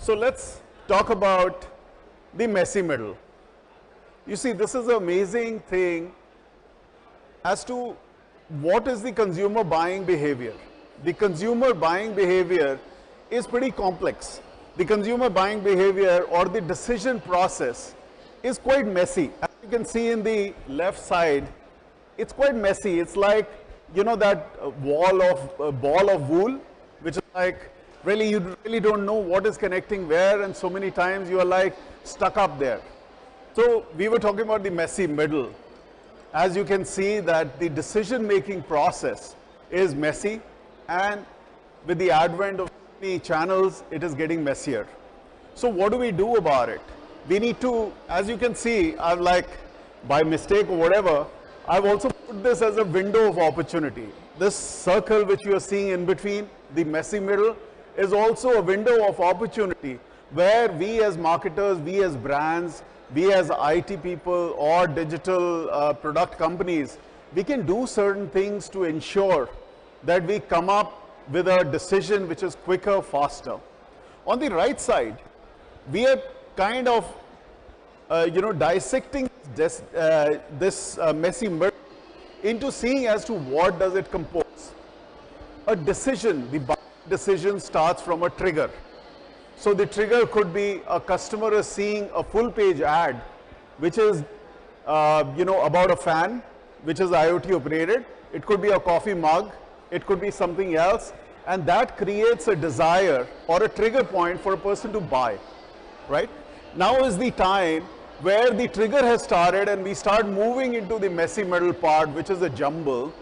So let's talk about the messy middle. You see, this is an amazing thing as to what is the consumer buying behavior. The consumer buying behavior is pretty complex. The consumer buying behavior or the decision process is quite messy. As you can see in the left side, it's quite messy. It's like, you know, that ball of wool, which is like, really, you really don't know what is connecting where, and so many times you are like stuck up there. So we were talking about the messy middle. As you can see that the decision-making process is messy, and with the advent of many channels, it is getting messier. So what do we do about it? We need to, as you can see, I've like, by mistake or whatever, I've also put this as a window of opportunity. This circle which you are seeing in between, the messy middle, is also a window of opportunity where we as marketers, we as brands, we as IT people or digital product companies, we can do certain things to ensure that we come up with a decision which is quicker, faster. On the right side, we are kind of dissecting this messy middle into seeing as to what does it compose. A decision, the buying decision starts from a trigger. So the trigger could be a customer is seeing a full page ad which is about a fan which is IoT operated. It could be a coffee mug, it could be something else, and that creates a desire or a trigger point for a person to buy, right? Now is the time where the trigger has started and we start moving into the messy middle part, which is a jumble,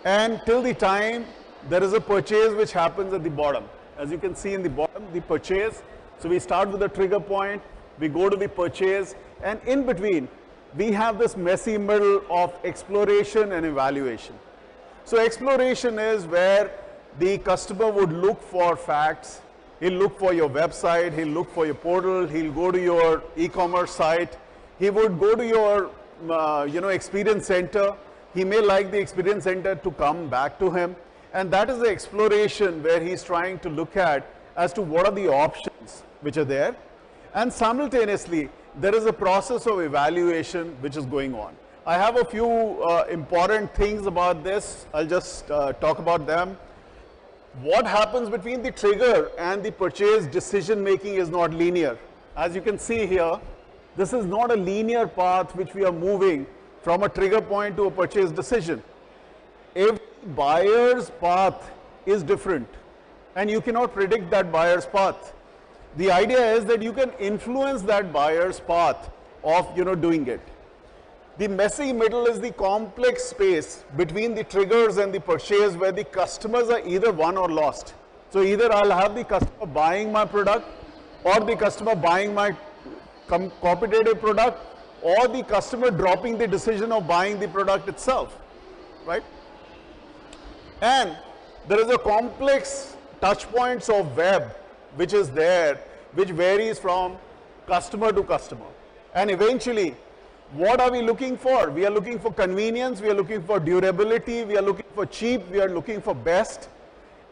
and till the time there is a purchase which happens at the bottom. As you can see in the bottom, the purchase. So we start with the trigger point, we go to the purchase, and in between we have this messy middle of exploration and evaluation. So exploration is where the customer would look for facts, he'll look for your website, he'll look for your portal, he'll go to your e-commerce site, he would go to your experience center, he may like the experience center to come back to him, and that is the exploration where he's trying to look at as to what are the options which are there, and simultaneously there is a process of evaluation which is going on. I have a few important things about this. I'll just talk about them. What happens between the trigger and the purchase decision making is not linear. As you can see here, this is not a linear path which we are moving from a trigger point to a purchase decision. Every buyer's path is different and you cannot predict that buyer's path. The idea is that you can influence that buyer's path of doing it. The messy middle is the complex space between the triggers and the purchase where the customers are either won or lost. So either I'll have the customer buying my product or the customer buying my competitive product or the customer dropping the decision of buying the product itself, right? And there is a complex touch points of web which is there, which varies from customer to customer. And eventually, what are we looking for? We are looking for convenience, we are looking for durability, we are looking for cheap, we are looking for best.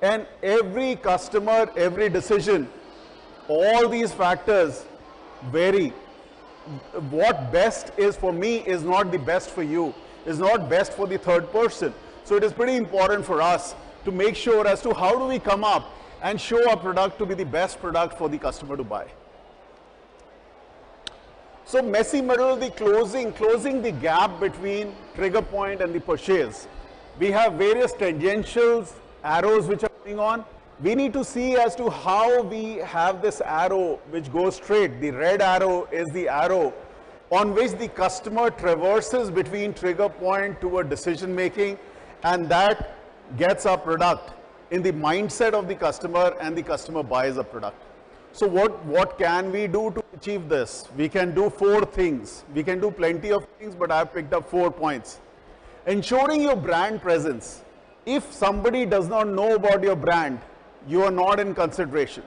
And every customer, every decision, all these factors vary. What best is for me is not the best for you, is not best for the third person. So it is pretty important for us to make sure as to how do we come up and show our product to be the best product for the customer to buy. So messy middle, the closing the gap between trigger point and the purchase. We have various tangentials, arrows which are going on. We need to see as to how we have this arrow which goes straight. The red arrow is the arrow on which the customer traverses between trigger point to a decision making, and that gets our product in the mindset of the customer and the customer buys a product. So what can we do to achieve this? We can do 4 things. We can do plenty of things, but I've picked up 4 points. Ensuring your brand presence. If somebody does not know about your brand, you are not in consideration.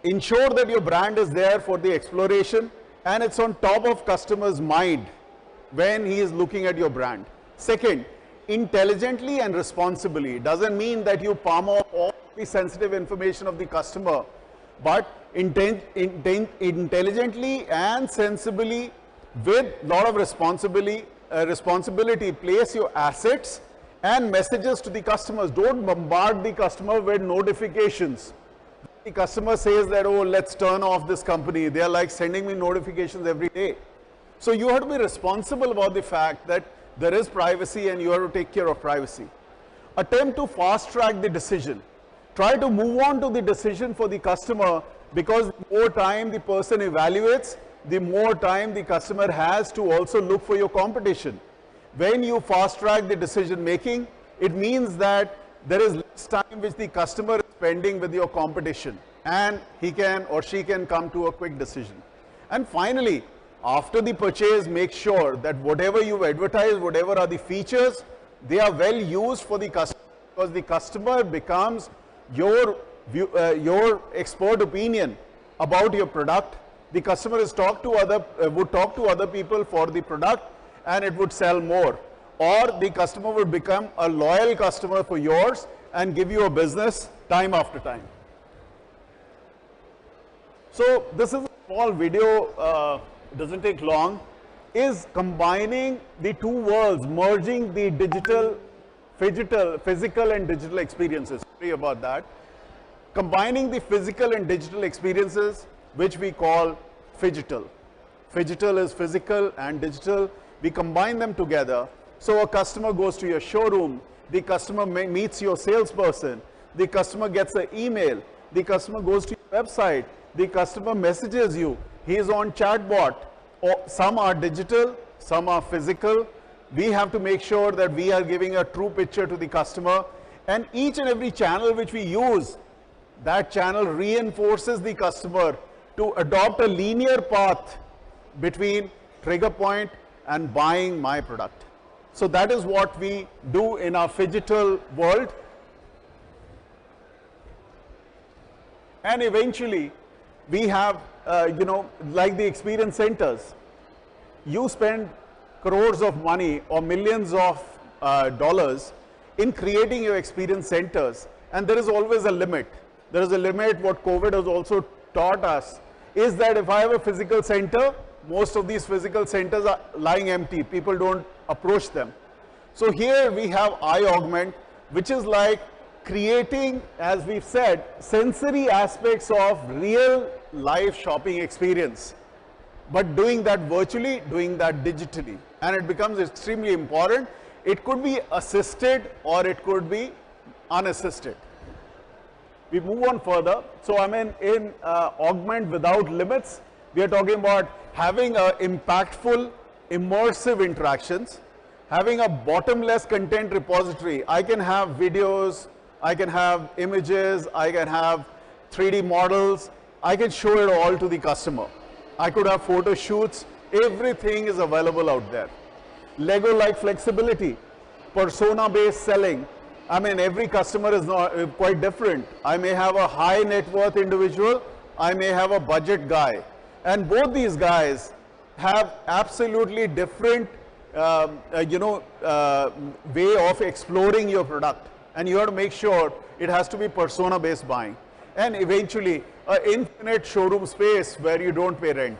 Ensure that your brand is there for the exploration and it's on top of customer's mind when he is looking at your brand. Second, intelligently and responsibly. Doesn't mean that you palm off all the sensitive information of the customer but intelligently and sensibly, with a lot of responsibility, place your assets and messages to the customers. Don't bombard the customer with notifications. The customer says that, oh, let's turn off this company. They are like sending me notifications every day. So you have to be responsible about the fact that there is privacy and you have to take care of privacy. Attempt to fast track the decision. Try to move on to the decision for the customer, because the more time the person evaluates, the more time the customer has to also look for your competition. When you fast track the decision making, it means that there is less time which the customer is spending with your competition, and he can or she can come to a quick decision. And finally, after the purchase, make sure that whatever you've advertised, whatever are the features, they are well used for the customer, because the customer becomes your expert opinion about your product. The customer is would talk to other people for the product, and it would sell more. Or the customer would become a loyal customer for yours and give you a business time after time. So this is a small video, it doesn't take long, is combining the two worlds, merging the physical and digital experiences. Sorry about that. Combining the physical and digital experiences, which we call phygital. Phygital is physical and digital. We combine them together. So a customer goes to your showroom, the customer meets your salesperson, the customer gets an email, the customer goes to your website, the customer messages you, he is on chatbot. Some are digital, some are physical. We have to make sure that we are giving a true picture to the customer, and each and every channel which we use, that channel reinforces the customer to adopt a linear path between trigger point and buying my product. So that is what we do in our phygital world. And eventually, we have, like the experience centers. You spend crores of money or millions of dollars in creating your experience centers, and there is always a limit. There is a limit. What COVID has also taught us is that if I have a physical center, most of these physical centers are lying empty. People don't approach them. So here we have iAugment, which is like creating, as we've said, sensory aspects of real life shopping experience, but doing that virtually, doing that digitally. And it becomes extremely important. It could be assisted or it could be unassisted. We move on further. So I mean, in Augment Without Limits, we are talking about having impactful, immersive interactions, having a bottomless content repository. I can have videos, I can have images, I can have 3D models, I can show it all to the customer. I could have photo shoots, everything is available out there. Lego-like flexibility, persona-based selling. I mean, every customer is quite different. I may have a high net worth individual, I may have a budget guy. And both these guys have absolutely different way of exploring your product. And you have to make sure it has to be persona-based buying. And eventually, an infinite showroom space where you don't pay rent.